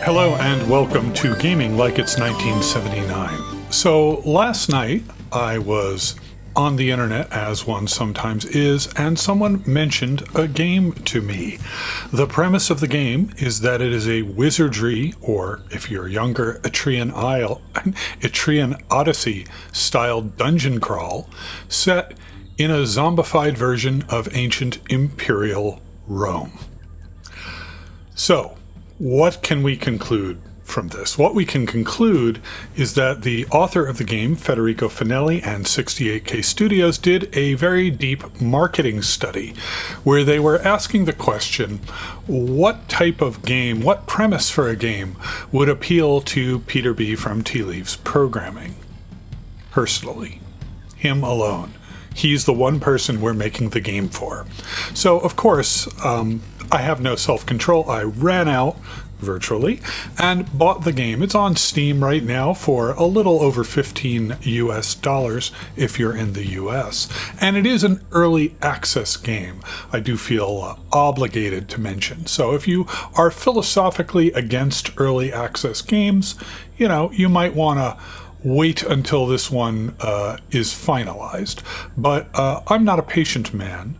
Hello and welcome to Gaming Like It's 1979. So last night I was on the internet, as one sometimes is, and someone mentioned a game to me. The premise of the game is that it is a Wizardry, or if you're younger, Etrian Odyssey style dungeon crawl set in a zombified version of ancient Imperial Rome. So, what can we conclude from this? What we can conclude is that the author of the game, Federico Finelli and 68K Studios, did a very deep marketing study where they were asking the question, what type of game, what premise for a game would appeal to Peter B. from Tea Leaves Programming? Personally, him alone. He's the one person we're making the game for. So, of course, I have no self-control. I ran out virtually and bought the game. It's on Steam right now for a little over $15 US if you're in the US. And it is an early access game, I do feel obligated to mention. So if you are philosophically against early access games, you might want to wait until this one is finalized. But I'm not a patient man,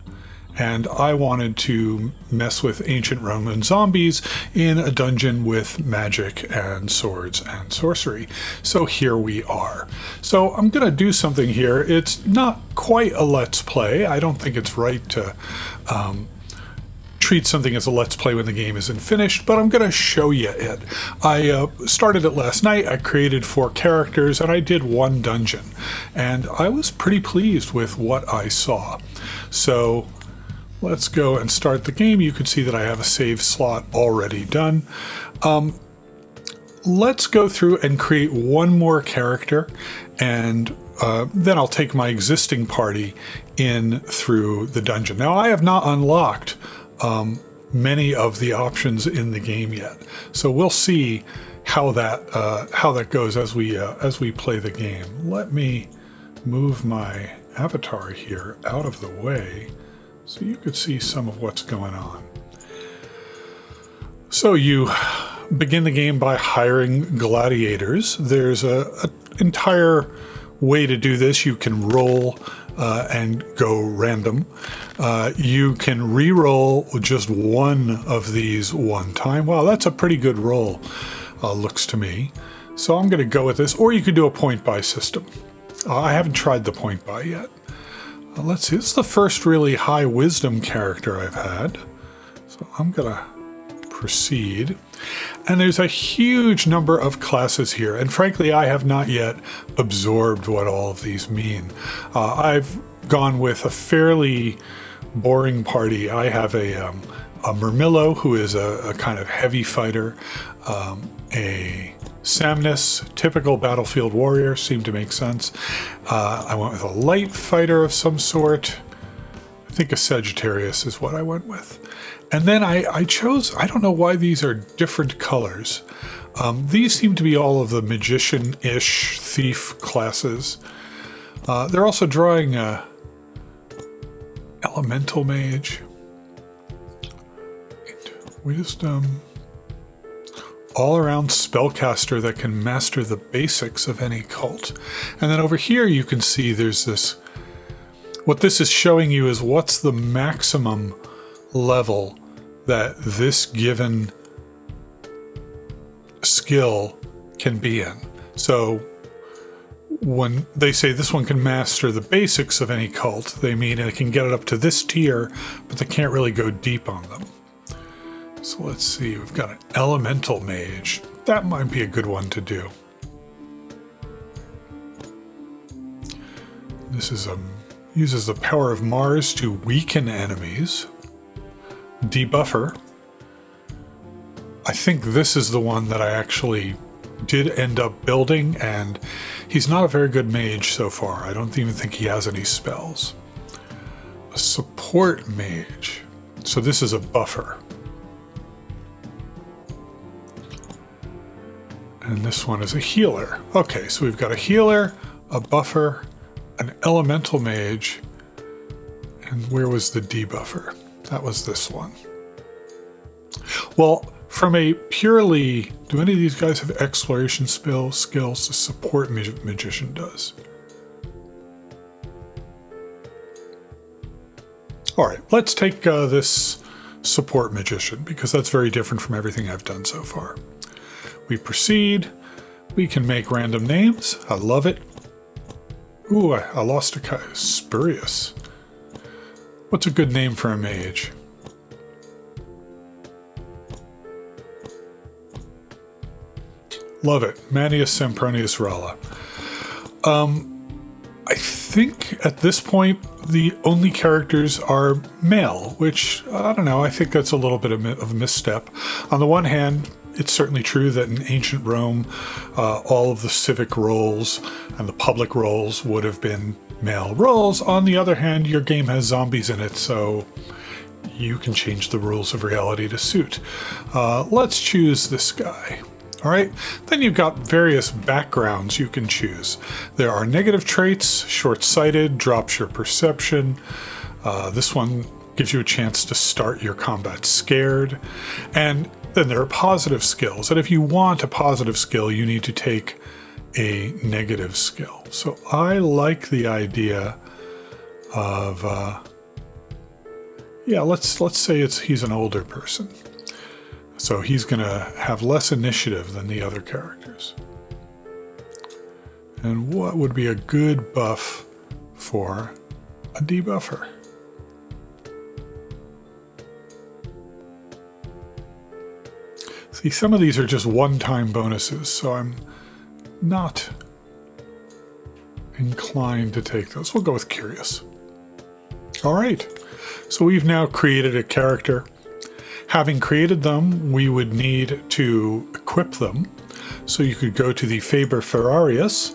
and I wanted to mess with ancient Roman zombies in a dungeon with magic and swords and sorcery. So here we are. So I'm going to do something here. It's not quite a Let's Play. I don't think it's right to treat something as a Let's Play when the game isn't finished, but I'm going to show you it. I started it last night. I created 4 characters, and I did 1 dungeon. And I was pretty pleased with what I saw. So let's go and start the game. You can see that I have a save slot already done. Let's go through and create 1 more character, and then I'll take my existing party in through the dungeon. Now, I have not unlocked many of the options in the game yet, so we'll see how that goes as we play the game. Let me move my avatar here out of the way, so you could see some of what's going on. So you begin the game by hiring gladiators. There's an entire way to do this. You can roll and go random. You can re-roll just one of these one time. Wow, that's a pretty good roll, looks to me. So I'm going to go with this. Or you could do a point-buy system. I haven't tried the point-buy yet. Let's see, this is the first really high wisdom character I've had. So I'm going to proceed. And there's a huge number of classes here. And frankly, I have not yet absorbed what all of these mean. I've gone with a fairly boring party. I have a Murmillo, who is a kind of heavy fighter, a Samnus, typical battlefield warrior, seemed to make sense. I went with a light fighter of some sort. I think a Sagittarius is what I went with. And then I chose, I don't know why these are different colors. These seem to be all of the magician-ish thief classes. They're also drawing a elemental mage, wisdom, all-around spellcaster that can master the basics of any cult. And then over here you can see there's this, what this is showing you is what's the maximum level that this given skill can be in. So when they say this one can master the basics of any cult, they mean it can get it up to this tier, but they can't really go deep on them. So let's see, we've got an elemental mage. That might be a good one to do. This is uses the power of Mars to weaken enemies. Debuffer. I think this is the one that I actually did end up building, and he's not a very good mage so far. I don't even think he has any spells. A support mage. So this is a buffer. And this one is a healer. Okay, so we've got a healer, a buffer, an elemental mage, and where was the debuffer? That was this one. Well, from a purely, do any of these guys have exploration skills? The support magician does. All right, let's take this support magician because that's very different from everything I've done so far. We proceed. We can make random names. I love it. Ooh, I lost a spurious. What's a good name for a mage? Love it. Manius Sempronius Rala. I think at this point the only characters are male, which, I don't know, I think that's a little bit of a misstep. On the one hand, it's certainly true that in ancient Rome, all of the civic roles and the public roles would have been male roles. On the other hand, your game has zombies in it, so you can change the rules of reality to suit. Let's choose this guy. All right, then you've got various backgrounds you can choose. There are negative traits, short-sighted, drops your perception. This one gives you a chance to start your combat scared. And then there are positive skills. And if you want a positive skill, you need to take a negative skill. So I like the idea of, yeah, let's say he's an older person. So he's going to have less initiative than the other characters. And what would be a good buff for a debuffer? See, some of these are just one-time bonuses, so I'm not inclined to take those. We'll go with curious. All right, so we've now created a character. Having created them, we would need to equip them. So you could go to the Faber Ferrarius,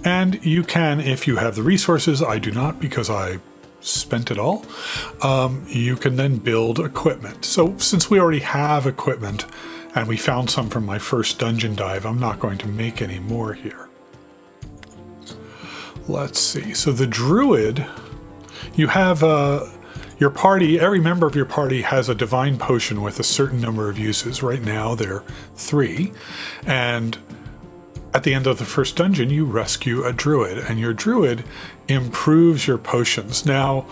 and you can, if you have the resources, I do not because I spent it all, you can then build equipment. So since we already have equipment, and we found some from my first dungeon dive, I'm not going to make any more here. Let's see, so the Druid, you have your party, every member of your party has a divine potion with a certain number of uses. Right now, there are 3. And at the end of the first dungeon, you rescue a druid, and your druid improves your potions. Now,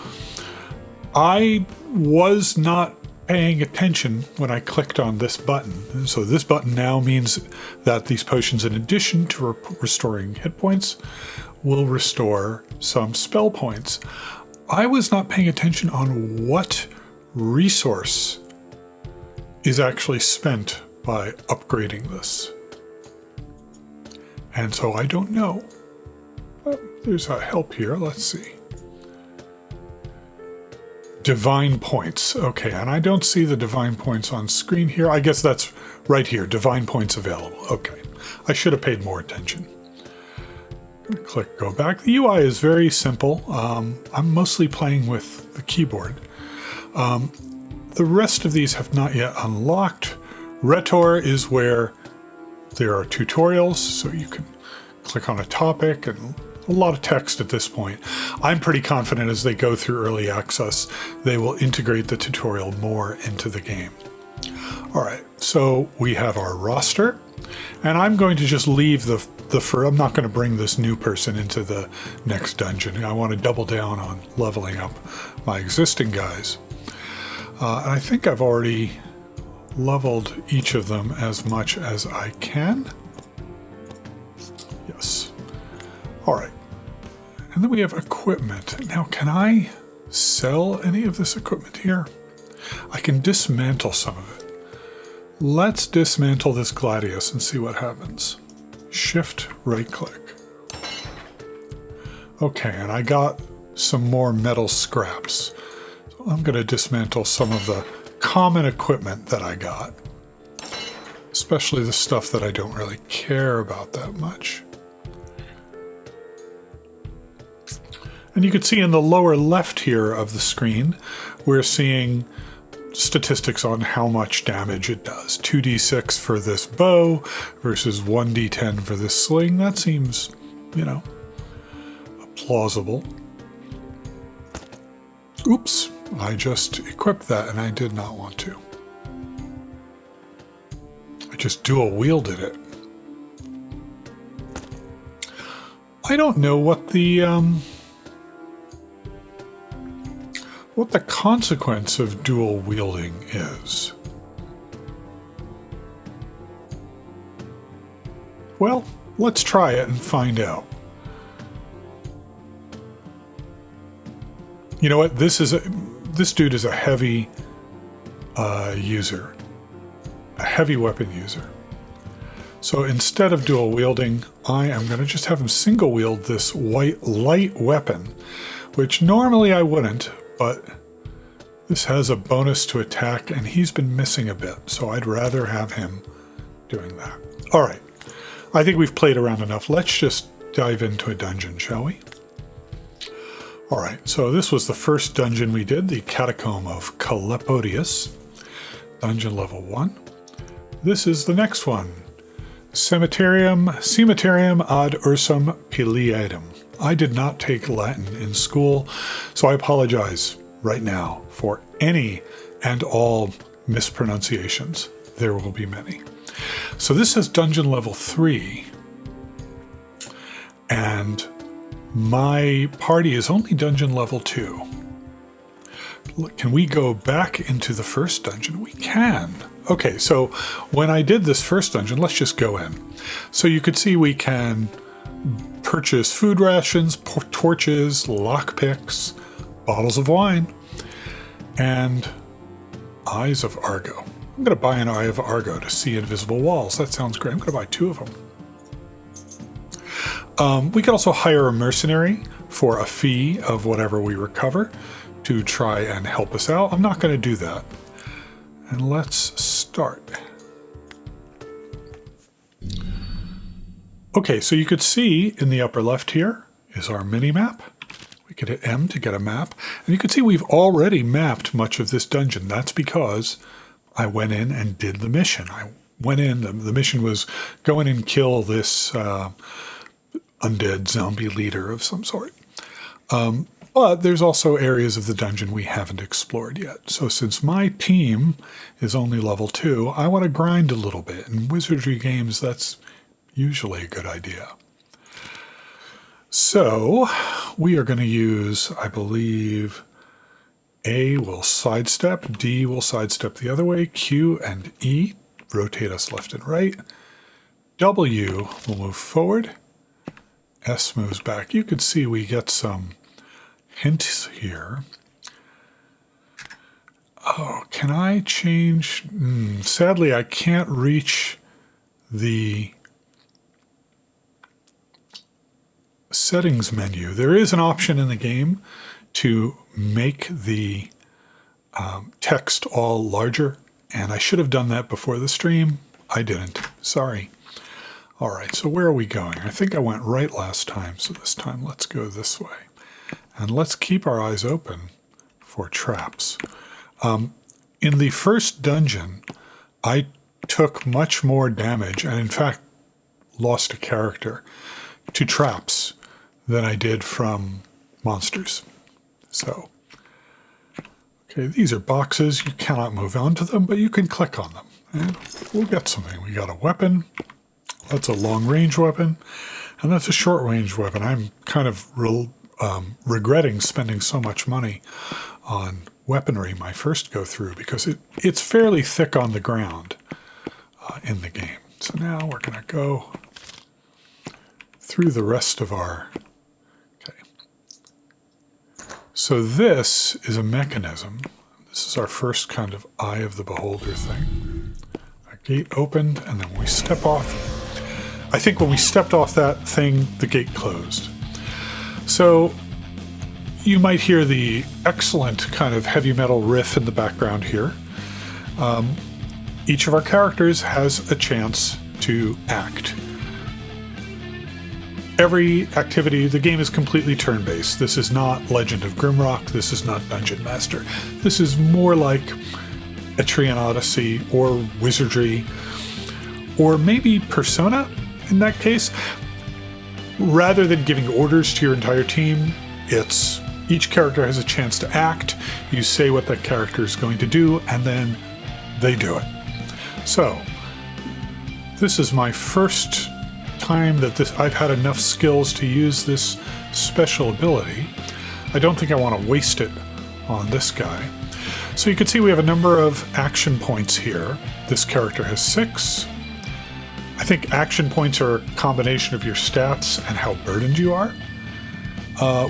I was not paying attention when I clicked on this button. So this button now means that these potions, in addition to restoring hit points, will restore some spell points. I was not paying attention on what resource is actually spent by upgrading this. And so I don't know. Well, there's a help here. Let's see. Divine points. Okay, and I don't see the divine points on screen here. I guess that's right here. Divine points available. Okay. I should have paid more attention. Click go back. The UI is very simple. I'm mostly playing with the keyboard. The rest of these have not yet unlocked. Rhetor is where there are tutorials, so you can click on a topic and a lot of text at this point. I'm pretty confident as they go through early access, they will integrate the tutorial more into the game. All right, so we have our roster, and I'm going to just leave I'm not going to bring this new person into the next dungeon. I want to double down on leveling up my existing guys. And I think I've already leveled each of them as much as I can. Yes. All right. And then we have equipment. Now, can I sell any of this equipment here? I can dismantle some of it. Let's dismantle this Gladius and see what happens. Shift right click. Okay, and I got some more metal scraps. So I'm going to dismantle some of the common equipment that I got, especially the stuff that I don't really care about that much. And you can see in the lower left here of the screen, we're seeing statistics on how much damage it does. 2d6 for this bow versus 1d10 for this sling. That seems, plausible. Oops, I just equipped that and I did not want to. just dual wielded it. I don't know what the consequence of dual wielding is. Well, let's try it and find out. You know what? This dude is a heavy user, a heavy weapon user. So instead of dual wielding, I am going to just have him single wield this white light weapon, which normally I wouldn't, but this has a bonus to attack, and he's been missing a bit, so I'd rather have him doing that. All right, I think we've played around enough. Let's just dive into a dungeon, shall we? All right, so this was the first dungeon we did, the Catacomb of Calepodius, dungeon level 1. This is the next one, Cemeterium ad Ursum Piliadum. I did not take Latin in school, so I apologize right now for any and all mispronunciations. There will be many. So this is dungeon level 3, and my party is only dungeon level 2. Can we go back into the first dungeon? We can. Okay, so when I did this first dungeon, let's just go in. So you could see we can purchase food rations, torches, lockpicks, bottles of wine, and Eyes of Argo. I'm going to buy an Eye of Argo to see invisible walls. That sounds great. I'm going to buy 2 of them. We could also hire a mercenary for a fee of whatever we recover to try and help us out. I'm not going to do that. And let's start. Okay, so you could see in the upper left here is our mini map. We could hit M to get a map. And you can see we've already mapped much of this dungeon. That's because I went in and did the mission. I went in, the mission was go in and kill this undead zombie leader of some sort. But there's also areas of the dungeon we haven't explored yet. So since my team is only level 2, I want to grind a little bit. In Wizardry games, that's usually a good idea. So we are going to use, I believe, A will sidestep, D will sidestep the other way, Q and E rotate us left and right, W will move forward, S moves back. You can see we get some hints here. Oh, can I change? Sadly, I can't reach the settings menu. There is an option in the game to make the text all larger, and I should have done that before the stream. I didn't. Sorry. All right, so where are we going? I think I went right last time, so this time let's go this way. And let's keep our eyes open for traps. In the first dungeon, I took much more damage, and in fact lost a character, to traps than I did from monsters. So, okay, these are boxes. You cannot move onto them, but you can click on them, and we'll get something. We got a weapon. That's a long-range weapon, and that's a short-range weapon. I'm kind of regretting spending so much money on weaponry my first go-through because it's fairly thick on the ground in the game. So now we're going to go through the rest of our... Okay. So this is a mechanism. This is our first kind of Eye of the Beholder thing. A gate opened, and then we step off. I think when we stepped off that thing, the gate closed. So you might hear the excellent kind of heavy metal riff in the background here. Each of our characters has a chance to act. Every activity, the game is completely turn-based. This is not Legend of Grimrock. This is not Dungeon Master. This is more like Etrian Odyssey or Wizardry, or maybe Persona in that case. Rather than giving orders to your entire team, it's each character has a chance to act. You say what that character is going to do, and then they do it. So This is my first time that I've had enough skills to use this special ability. I don't think I want to waste it on this guy. So you can see we have a number of action points here. This character has 6. I think action points are a combination of your stats and how burdened you are.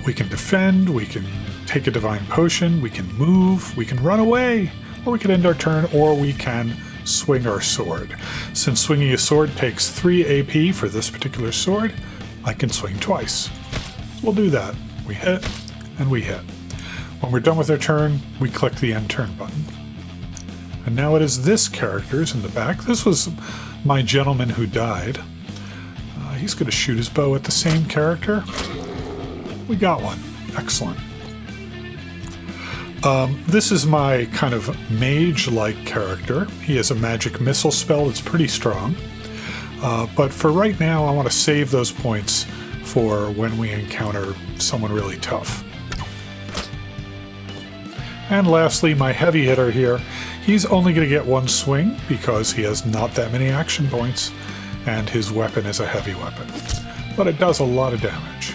We can defend, we can take a divine potion, we can move, we can run away, or we can end our turn, or we can swing our sword. Since swinging a sword takes 3 AP for this particular sword, I can swing twice. We'll do that. We hit, and we hit. When we're done with our turn, we click the end turn button. And now it is this character's in the back. This was my gentleman who died. He's going to shoot his bow at the same character. We got one. Excellent. This is my kind of mage-like character. He has a magic missile spell that's pretty strong. But for right now, I want to save those points for when we encounter someone really tough. And lastly, my heavy hitter here. He's only going to get 1 swing because he has not that many action points, and his weapon is a heavy weapon. But it does a lot of damage.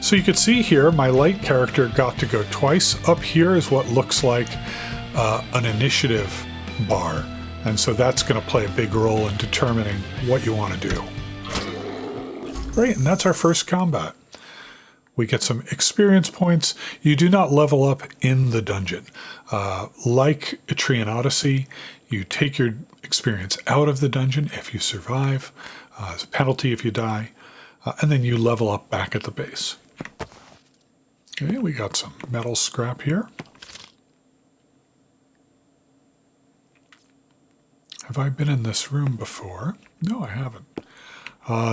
So you can see here, my light character got to go twice. Up here is what looks like an initiative bar. And so that's going to play a big role in determining what you want to do. Great, and that's our first combat. We get some experience points. You do not level up in the dungeon. Like Etrian Odyssey, you take your experience out of the dungeon if you survive, as a penalty if you die, and then you level up back at the base. Okay, we got some metal scrap here. Have I been in this room before? No, I haven't.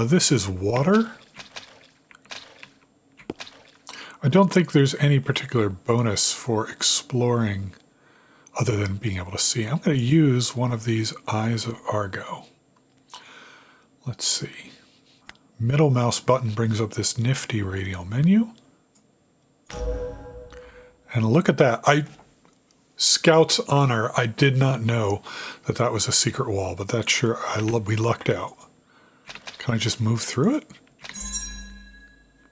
This is water. I don't think there's any particular bonus for exploring other than being able to see. I'm going to use one of these Eyes of Argo. Let's see. Middle mouse button brings up this nifty radial menu. And look at that. Scout's honor, I did not know that that was a secret wall, but that's sure, we lucked out. Can I just move through it?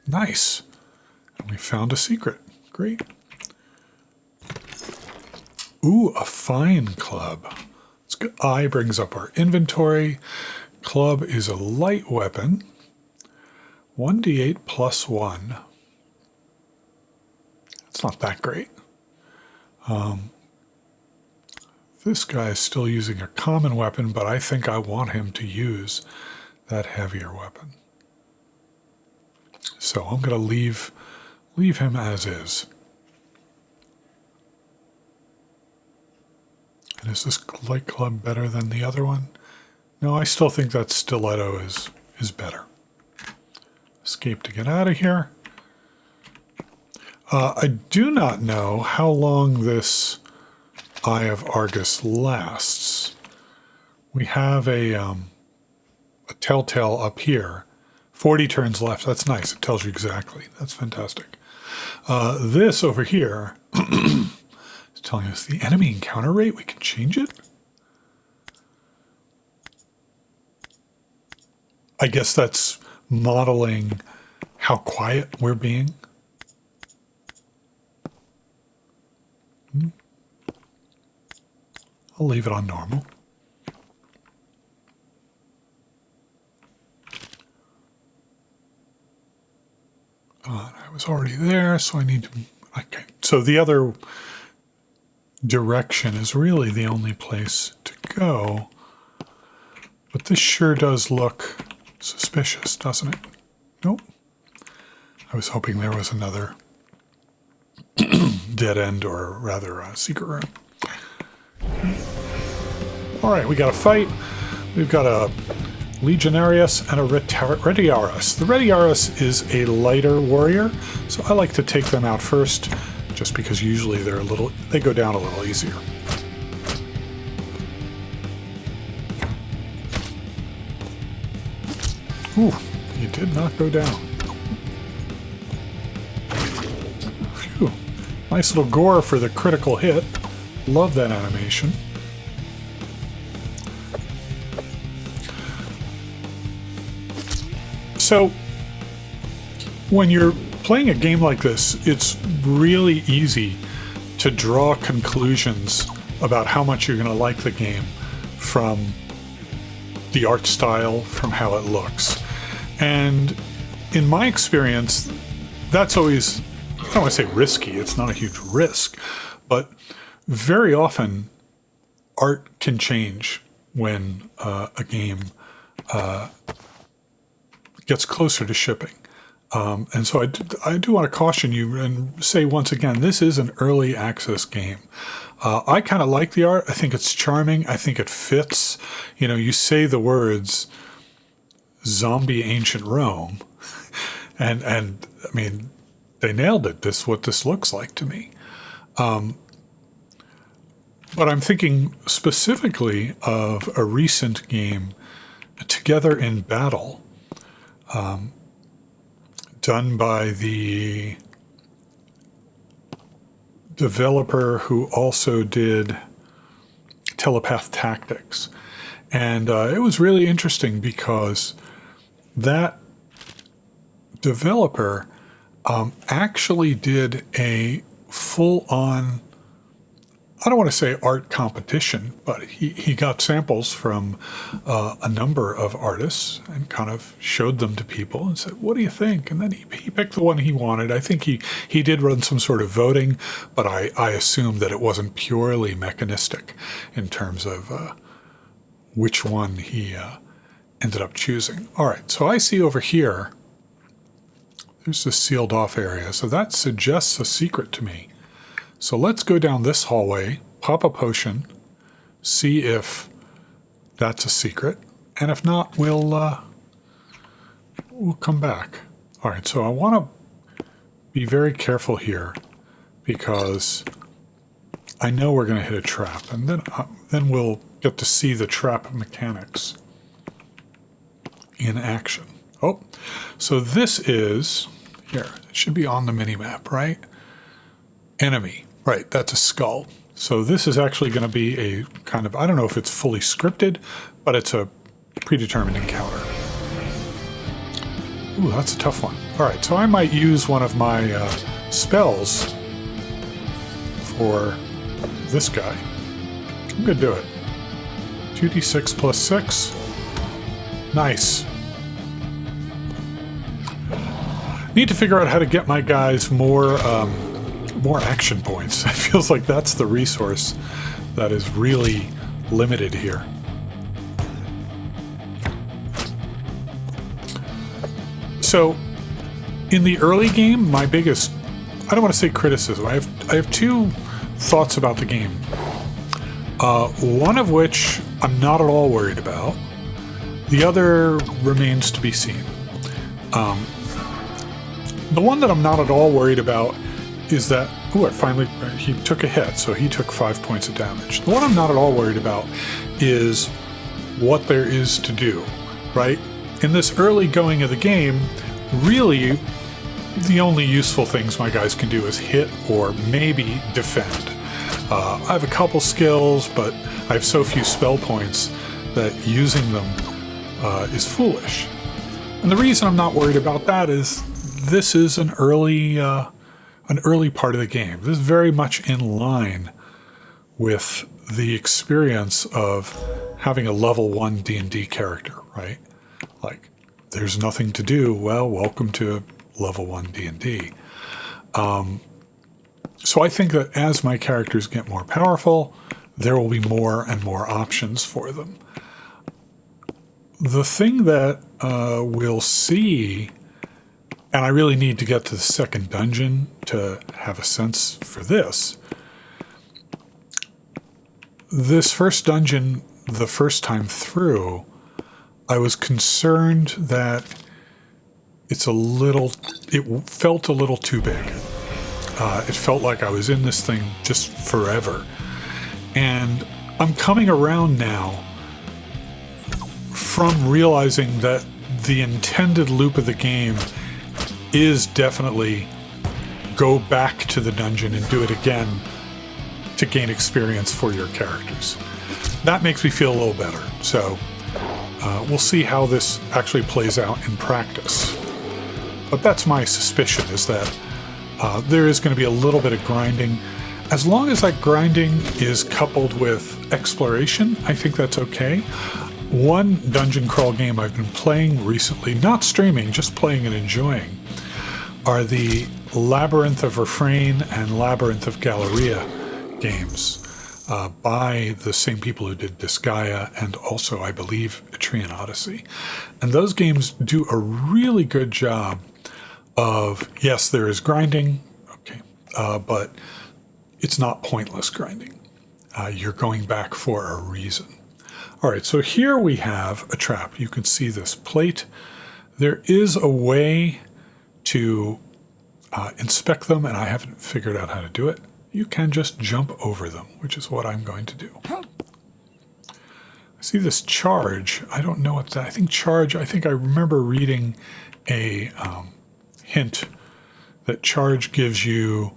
Nice. And we found a secret. Great. Ooh, a fine club. It's good. I brings up our inventory. Club is a light weapon. 1d8 plus 1. It's not that great. This guy is still using a common weapon, but I think I want him to use that heavier weapon. So I'm going to leave him as is. And is this light club better than the other one? No, I still think that stiletto is better. Escape to get out of here. I do not know how long this Eye of Argus lasts. We have a telltale up here. 40 turns left. That's nice. It tells you exactly. That's fantastic. This over here is telling us the enemy encounter rate. We can change it. I guess that's modeling how quiet we're being. I'll leave it on normal. I was already there, so I need to... Okay, so the other direction is really the only place to go. But this sure does look suspicious, doesn't it? Nope. I was hoping there was another dead end, or rather a secret room. All right, we got a fight. We've got a Legionarius and a Retiarius. The Retiarius is a lighter warrior, so I like to take them out first, just because usually they go down a little easier. Ooh, you did not go down. Phew. Nice little gore for the critical hit. Love that animation. So when you're playing a game like this, it's really easy to draw conclusions about how much you're going to like the game from the art style, from how it looks. And in my experience, that's always, I don't want to say risky, it's not a huge risk, but very often art can change when a game gets closer to shipping. And so I do want to caution you and say once again, this is an early access game. I kind of like the art. I think it's charming. I think it fits. You know, you say the words zombie ancient Rome, and I mean, they nailed it. This is what this looks like to me. But I'm thinking specifically of a recent game, Together in Battle, done by the developer who also did Telepath Tactics. And it was really interesting because that developer actually did a full-on, I don't want to say art competition, but he got samples from a number of artists and kind of showed them to people and said, what do you think? And then he picked the one he wanted. I think he did run some sort of voting, but I assume that it wasn't purely mechanistic in terms of which one he ended up choosing. All right, so I see over here, there's this sealed off area. So that suggests a secret to me. So let's go down this hallway, pop a potion, see if that's a secret, and if not, we'll come back. All right, so I want to be very careful here because I know we're going to hit a trap, and then we'll get to see the trap mechanics in action. Oh, so this is here. It should be on the mini-map, right? Enemy. Right, that's a skull. So this is actually going to be a kind of, I don't know if it's fully scripted, but it's a predetermined encounter. Ooh, that's a tough one. All right, so I might use one of my spells for this guy. I'm going to do it. 2d6 plus 6. Nice. Need to figure out how to get my guys more action points. It feels like that's the resource that is really limited here. So in the early game, my biggest, I don't want to say criticism, I have two thoughts about the game. One of which I'm not at all worried about. The other remains to be seen. The one that I'm not at all worried about is that, he took a hit, so he took 5 points of damage. The one I'm not at all worried about is what there is to do, right? In this early going of the game, really, the only useful things my guys can do is hit or maybe defend. I have a couple skills, but I have so few spell points that using them is foolish. And the reason I'm not worried about that is this is an early part of the game. This is very much in line with the experience of having a level 1 D&D character, right? Like, there's nothing to do. Well, welcome to level 1 D&D. So I think that as my characters get more powerful, there will be more and more options for them. The thing that we'll see, and I really need to get to the second dungeon to have a sense for this. This first dungeon, the first time through, I was concerned that it felt a little too big. It felt like I was in this thing just forever. And I'm coming around now from realizing that the intended loop of the game is definitely go back to the dungeon and do it again to gain experience for your characters. That makes me feel a little better. So We'll see how this actually plays out in practice. But that's my suspicion, is that there is going to be a little bit of grinding. As long as that grinding is coupled with exploration, I think that's okay. One dungeon crawl game I've been playing recently, not streaming, just playing and enjoying, are the Labyrinth of Refrain and Labyrinth of Galleria games by the same people who did Disgaea and also, I believe, Etrian Odyssey. And those games do a really good job of, yes, there is grinding, okay, but it's not pointless grinding. You're going back for a reason. All right, so here we have a trap. You can see this plate. There is a way to inspect them, and I haven't figured out how to do it. You can just jump over them, which is what I'm going to do. I see this charge. I don't know what that. I think charge. I think I remember reading a hint that charge gives you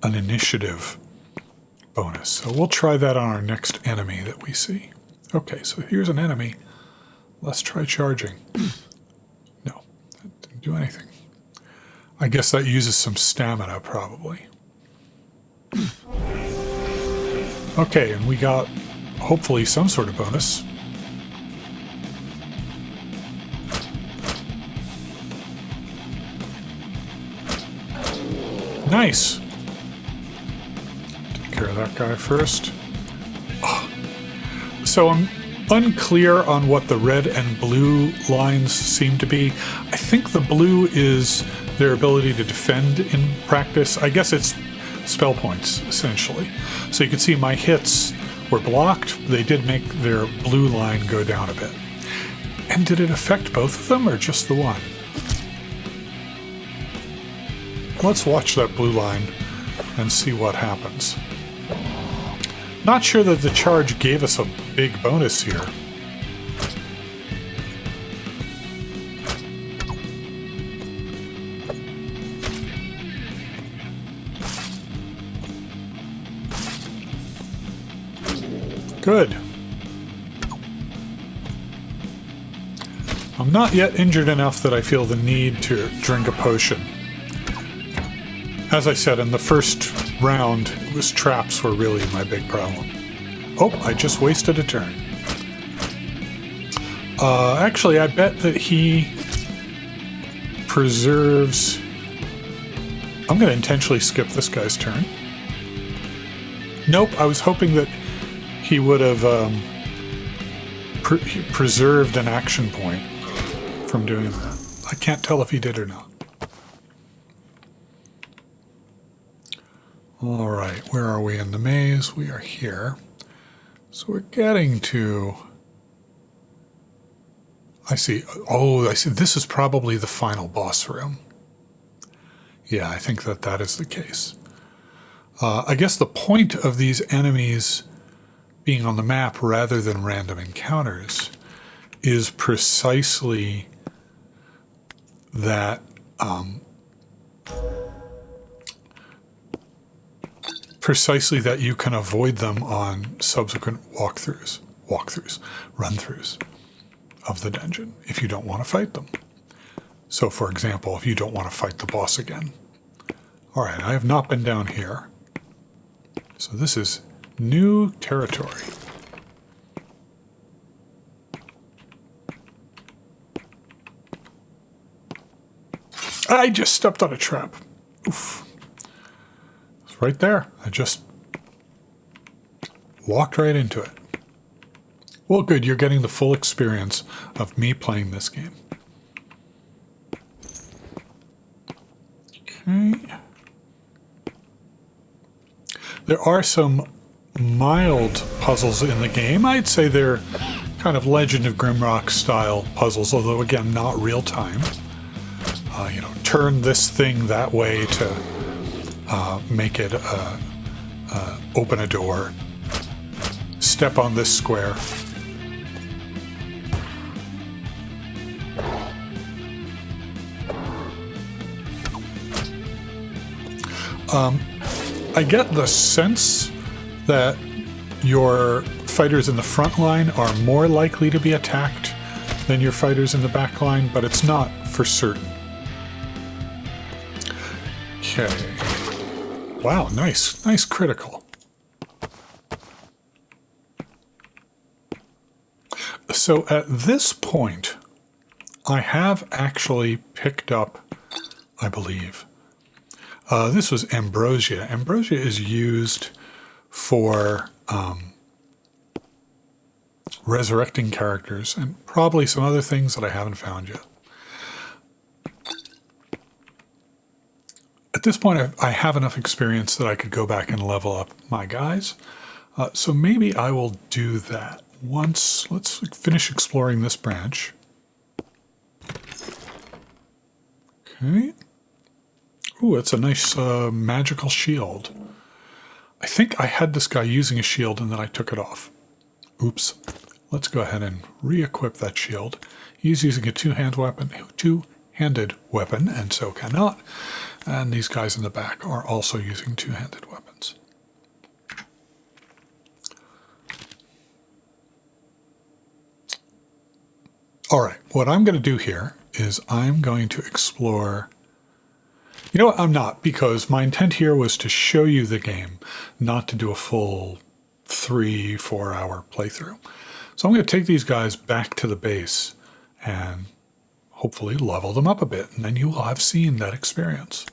an initiative bonus. So we'll try that on our next enemy that we see. Okay, so here's an enemy. Let's try charging. No, that didn't do anything. I guess that uses some stamina, probably. Okay, and we got, hopefully, some sort of bonus. Nice! Take care of that guy first. Oh. So I'm unclear on what the red and blue lines seem to be. I think the blue is their ability to defend in practice. I guess it's spell points, essentially. So you can see my hits were blocked. They did make their blue line go down a bit. And did it affect both of them or just the one? Let's watch that blue line and see what happens. Not sure that the charge gave us a big bonus here. Good. I'm not yet injured enough that I feel the need to drink a potion. As I said, in the first round, it was traps were really my big problem. Oh, I just wasted a turn. Actually, I bet that he preserves... I'm going to intentionally skip this guy's turn. Nope, I was hoping that he would have preserved an action point from doing that. I can't tell if he did or not. All right, where are we in the maze? We are here. So we're getting to... I see. Oh, I see. This is probably the final boss room. Yeah, I think that that is the case. I guess the point of these enemies being on the map rather than random encounters is precisely that you can avoid them on subsequent run-throughs of the dungeon if you don't want to fight them. So, for example, if you don't want to fight the boss again. All right, I have not been down here. So this is new territory. I just stepped on a trap. Oof. It's right there. I just walked right into it. Well, good. You're getting the full experience of me playing this game. Okay. There are some mild puzzles in the game. I'd say they're kind of Legend of Grimrock style puzzles, although again, not real time. You know, turn this thing that way to make it open a door. Step on this square. I get the sense that your fighters in the front line are more likely to be attacked than your fighters in the back line, but it's not for certain. Okay. Wow, nice. Nice critical. So at this point, I have actually picked up, I believe, this was Ambrosia. Ambrosia is used for resurrecting characters and probably some other things that I haven't found yet. At this point, I have enough experience that I could go back and level up my guys. So maybe I will do that. Let's finish exploring this branch. Okay. Ooh, it's a nice magical shield. I think I had this guy using a shield and then I took it off. Oops. Let's go ahead and re-equip that shield. He's using a two-handed weapon, and so cannot. And these guys in the back are also using two-handed weapons. All right, what I'm going to do here is I'm going to explore... You know what? I'm not, because my intent here was to show you the game, not to do a full 3-4 hour playthrough. So I'm going to take these guys back to the base and hopefully level them up a bit, and then you will have seen that experience.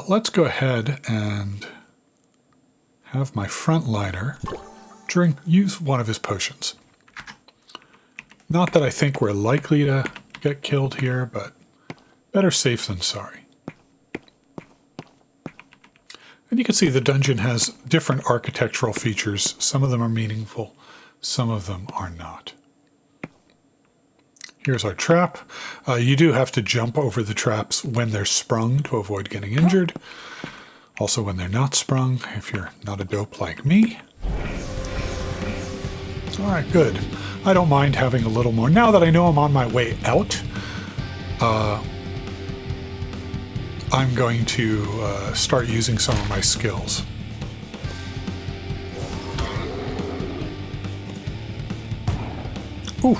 Let's go ahead and have my frontliner use one of his potions. Not that I think we're likely to get killed here, but better safe than sorry. And you can see the dungeon has different architectural features. Some of them are meaningful, some of them are not. Here's our trap. You do have to jump over the traps when they're sprung to avoid getting injured. Also when they're not sprung, if you're not a dope like me. All right, good. I don't mind having a little more. Now that I know I'm on my way out, I'm going to start using some of my skills. Ooh.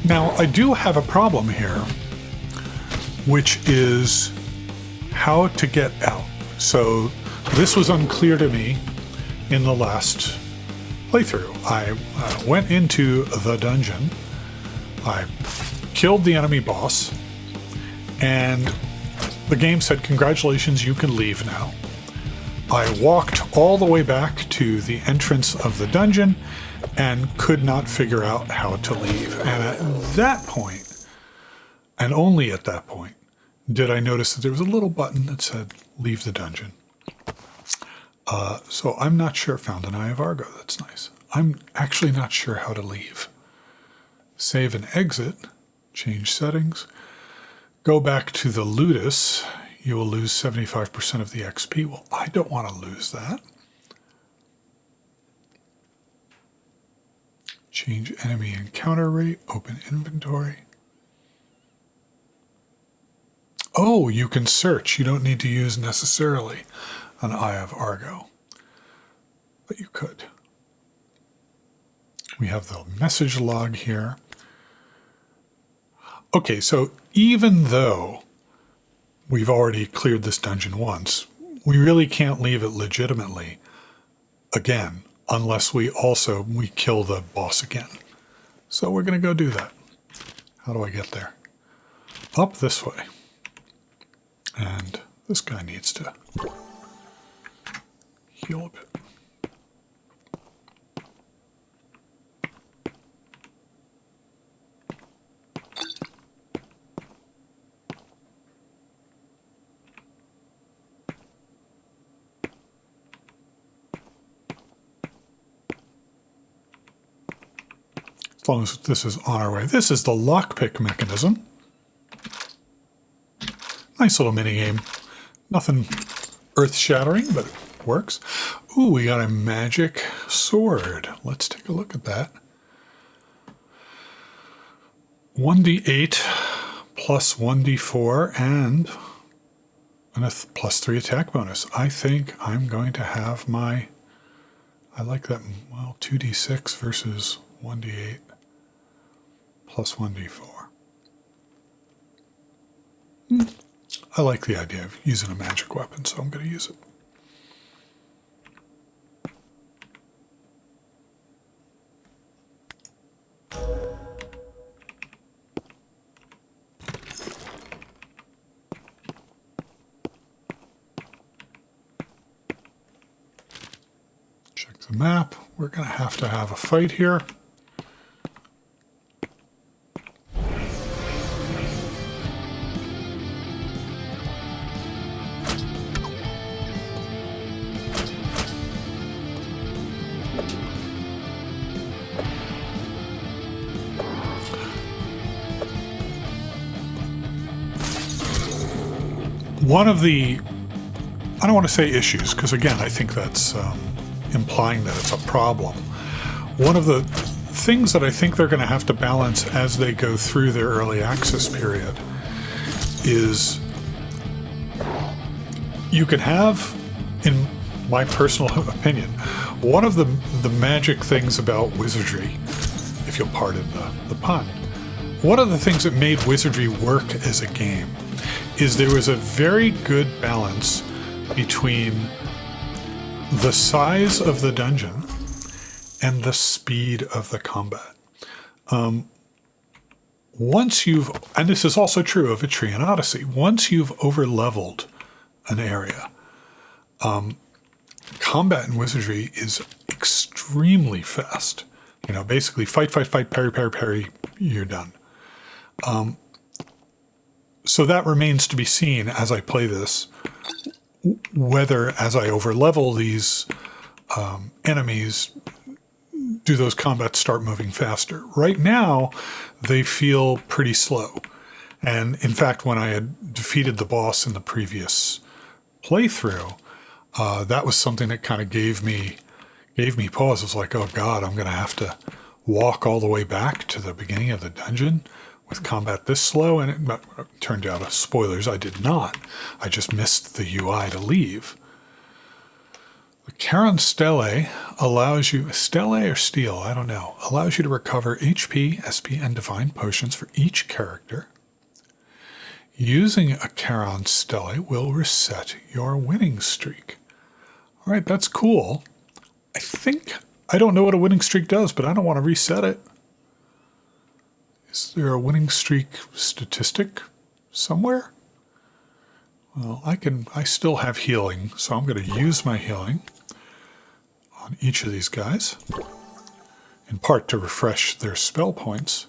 Now, I do have a problem here, which is how to get out. So this was unclear to me in the last playthrough. I went into the dungeon, I killed the enemy boss, and the game said, "Congratulations, you can leave now." I walked all the way back to the entrance of the dungeon and could not figure out how to leave. And at that point, and only at that point, did I notice that there was a little button that said, "Leave the dungeon." So I'm not sure. Found an Eye of Argo. That's nice. I'm actually not sure how to leave. Save and exit. Change settings. Go back to the Ludus. You will lose 75% of the XP. Well, I don't want to lose that. Change enemy encounter rate. Open inventory. Oh, you can search. You don't need to use necessarily an Eye of Argo, but you could. We have the message log here. Okay, so even though we've already cleared this dungeon once, we really can't leave it legitimately again unless we kill the boss again. So we're going to go do that. How do I get there? Up this way. And this guy needs to heal a bit. As long as this is on our way. This is the lockpick mechanism. Nice little minigame. Nothing earth-shattering, but it works. Ooh, we got a magic sword. Let's take a look at that. 1d8 plus 1d4 and a plus 3 attack bonus. I think I'm going to have my... I like that. Well, 2d6 versus 1d8 plus 1d4. I like the idea of using a magic weapon, so I'm going to use it. Check the map. We're going to have a fight here. One of the, I don't want to say issues, because again, I think that's implying that it's a problem. One of the things that I think they're going to have to balance as they go through their early access period is you can have, in my personal opinion, one of the magic things about Wizardry, if you'll pardon the pun, one of the things that made Wizardry work as a game is there was a very good balance between the size of the dungeon and the speed of the combat. Once you've, and this is also true of Etrian Odyssey, once you've over-leveled an area, combat in Wizardry is extremely fast. You know, basically fight, parry, parry, you're done. So that remains to be seen as I play this, whether as I overlevel these enemies, do those combats start moving faster. Right now, they feel pretty slow. And in fact, when I had defeated the boss in the previous playthrough, that was something that kind of gave me pause. It was like, oh God, I'm going to have to walk all the way back to the beginning of the dungeon with combat this slow, and it turned out, spoilers, I did not. I just missed the UI to leave. The Charon Stele allows you, Stele or Steel, I don't know, allows you to recover HP, SP, and Divine Potions for each character. Using a Charon Stele will reset your winning streak. All right, that's cool. I don't know what a winning streak does, but I don't want to reset it. Is there a winning streak statistic somewhere? Well, I still have healing, so I'm going to use my healing on each of these guys, in part to refresh their spell points.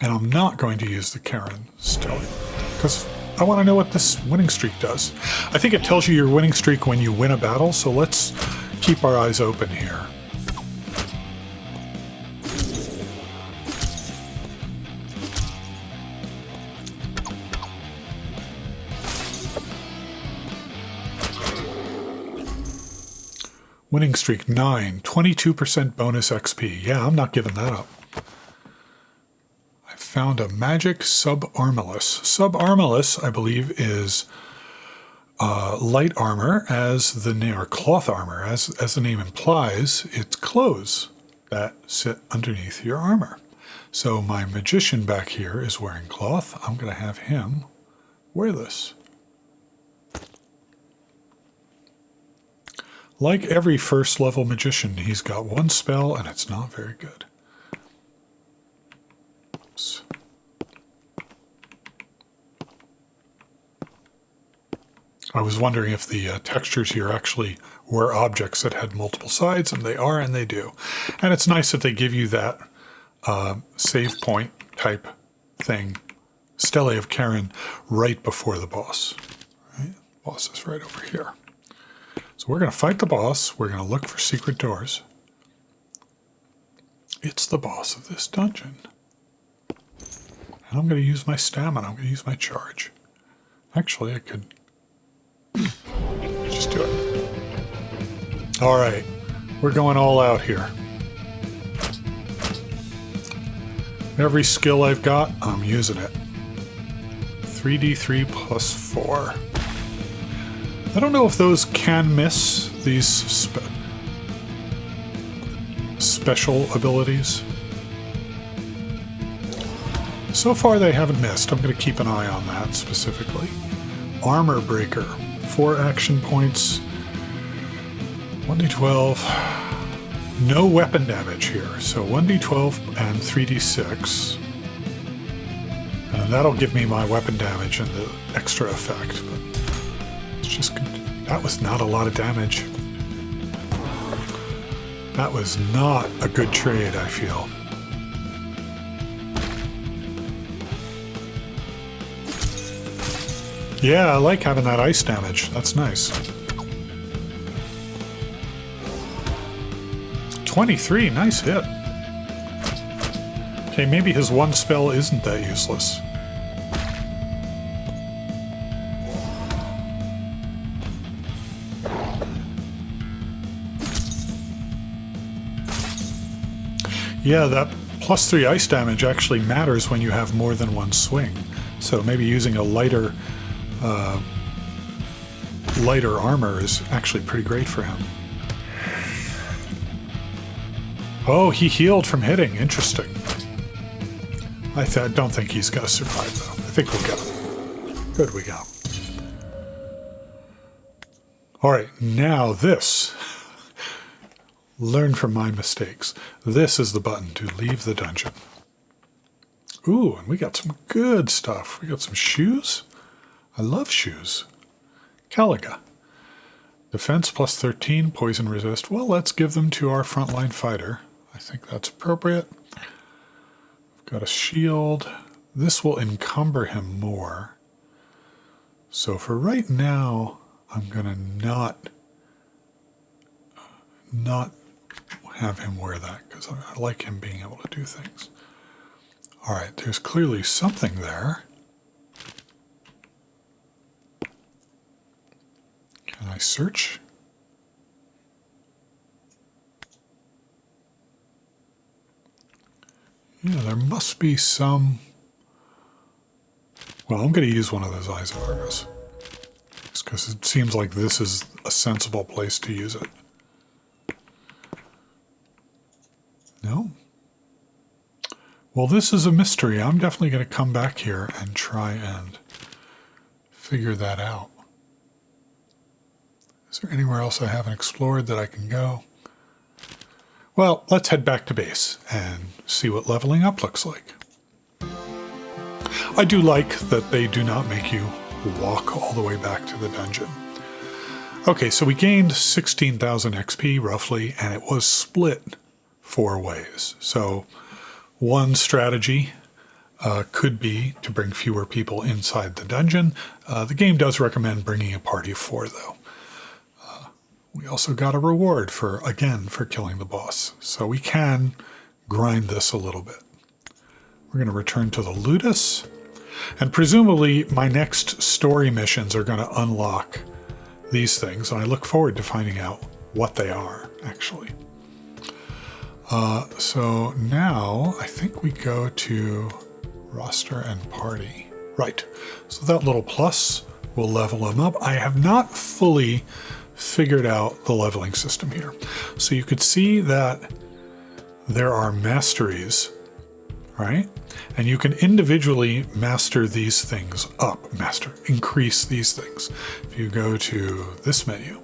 And I'm not going to use the Charon Stele, because I want to know what this winning streak does. I think it tells you your winning streak when you win a battle, so let's keep our eyes open here. Winning streak 9, 22% bonus XP. Yeah, I'm not giving that up. Found a magic Sub-Armilus. Sub-Armilus, I believe, is light armor, as the name, or cloth armor, as the name implies. It's clothes that sit underneath your armor. So my magician back here is wearing cloth. I'm going to have him wear this. Like every first level magician, he's got one spell, and it's not very good. I was wondering if the textures here actually were objects that had multiple sides, and they are, and they do. And it's nice that they give you that save point type thing, Stele of Charon, right before the boss. Right? The boss is right over here. So we're going to fight the boss. We're going to look for secret doors. It's the boss of this dungeon. And I'm going to use my stamina. I'm going to use my charge. Actually, I could just do it. All right. We're going all out here. Every skill I've got, I'm using it. 3d3 plus 4. I don't know if those can miss, these special abilities. So far they haven't missed. I'm going to keep an eye on that specifically. Armor Breaker. 4 action points. 1d12. No weapon damage here. So 1d12 and 3d6. And that'll give me my weapon damage and the extra effect. But it's just... that was not a lot of damage. That was not a good trade, I feel. Yeah, I like having that ice damage. That's nice. 23, nice hit. Okay, maybe his one spell isn't that useless. Yeah, that +3 ice damage actually matters when you have more than one swing. So maybe using a lighter armor is actually pretty great for him. Oh, he healed from hitting. Interesting. I don't think he's going to survive, though. I think we'll get him. Good, we got him. All right, now this. Learn from my mistakes. This is the button to leave the dungeon. Ooh, and we got some good stuff. We got some shoes. I love shoes. Caliga. Defense +13, poison resist. Well, let's give them to our frontline fighter. I think that's appropriate. We've got a shield. This will encumber him more. So for right now, I'm going to not have him wear that because I like him being able to do things. All right, there's clearly something there. Can I search? Yeah, there must be some... Well, I'm going to use one of those Eyes of Argus. Just because it seems like this is a sensible place to use it. No? Well, this is a mystery. I'm definitely going to come back here and try and figure that out. Is there anywhere else I haven't explored that I can go? Well, let's head back to base and see what leveling up looks like. I do like that they do not make you walk all the way back to the dungeon. Okay, so we gained 16,000 XP roughly, and it was split 4 ways. So one strategy could be to bring fewer people inside the dungeon. The game does recommend bringing a party of 4, though. We also got a reward for killing the boss. So we can grind this a little bit. We're going to return to the Ludus. And presumably my next story missions are going to unlock these things. And I look forward to finding out what they are, actually. So now I think we go to roster and party. Right. So that little plus will level them up. I have not fully figured out the leveling system here. So you could see that there are masteries, right? And you can individually master these things up, increase these things. If you go to this menu.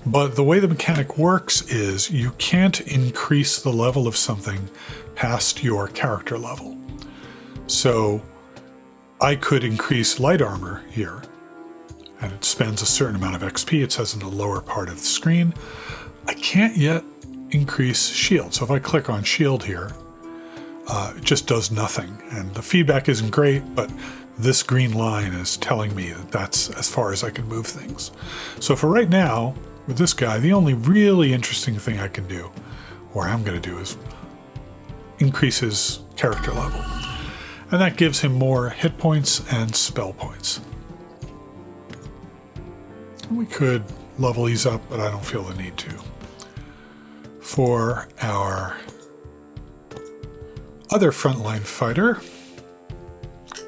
But the way the mechanic works is you can't increase the level of something past your character level. So I could increase light armor here, and it spends a certain amount of XP. It says in the lower part of the screen. I can't yet increase shield. So if I click on shield here, it just does nothing. And the feedback isn't great, but this green line is telling me that that's as far as I can move things. So for right now, with this guy, the only really interesting thing I can do, or I'm going to do, is increase his character level. And that gives him more hit points and spell points. We could level these up, but I don't feel the need to. for our other frontline fighter,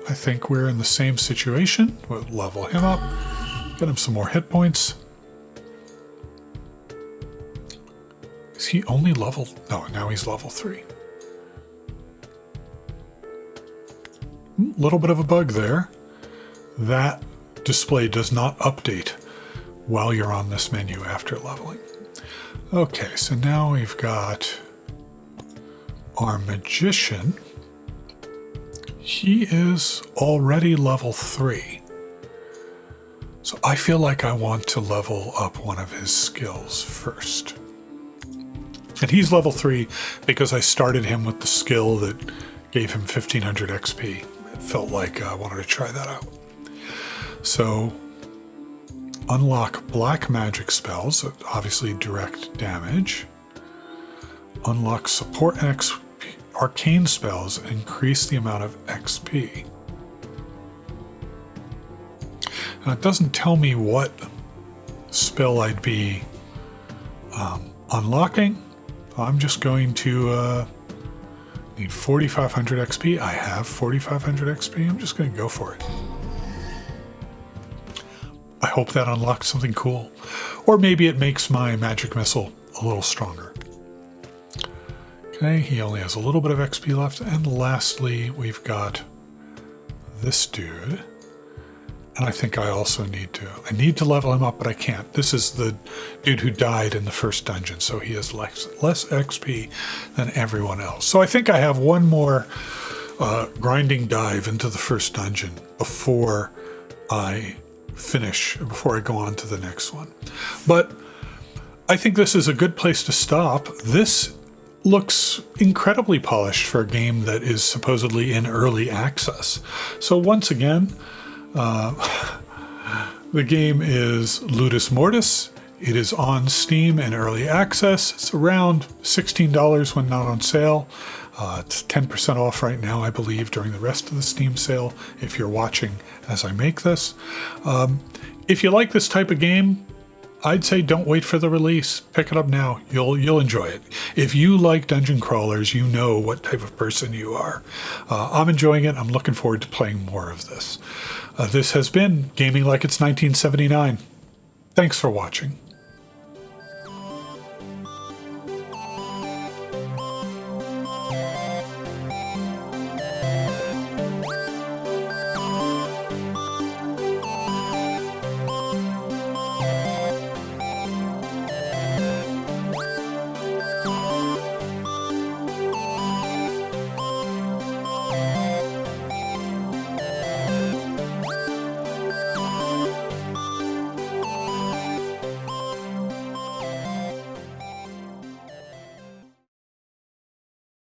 I think we're in the same situation. We'll level him up, get him some more hit points. Is he only level? No, now he's level 3. Little bit of a bug there. That display does not update while you're on this menu after leveling. Okay, so now we've got our magician. He is already level 3. So I feel like I want to level up one of his skills first. And he's level 3 because I started him with the skill that gave him 1500 XP. It felt like I wanted to try that out. So unlock black magic spells, obviously direct damage. Unlock support and arcane spells, increase the amount of XP. Now it doesn't tell me what spell I'd be unlocking. I'm just going to need 4,500 XP. I have 4,500 XP. I'm just going to go for it. I hope that unlocks something cool. Or maybe it makes my magic missile a little stronger. Okay, he only has a little bit of XP left. And lastly, we've got this dude. And I think I also need to level him up, but I can't. This is the dude who died in the first dungeon, so he has less XP than everyone else. So I think I have one more grinding dive into the first dungeon before I go on to the next one. But I think this is a good place to stop. This looks incredibly polished for a game that is supposedly in early access. So once again, the game is Ludus Mortis. It is on Steam in early access. It's around $16 when not on sale. It's 10% off right now, I believe, during the rest of the Steam sale, if you're watching as I make this. If you like this type of game, I'd say don't wait for the release. Pick it up now. You'll enjoy it. If you like dungeon crawlers, you know what type of person you are. I'm enjoying it. I'm looking forward to playing more of this. This has been Gaming Like It's 1979. Thanks for watching.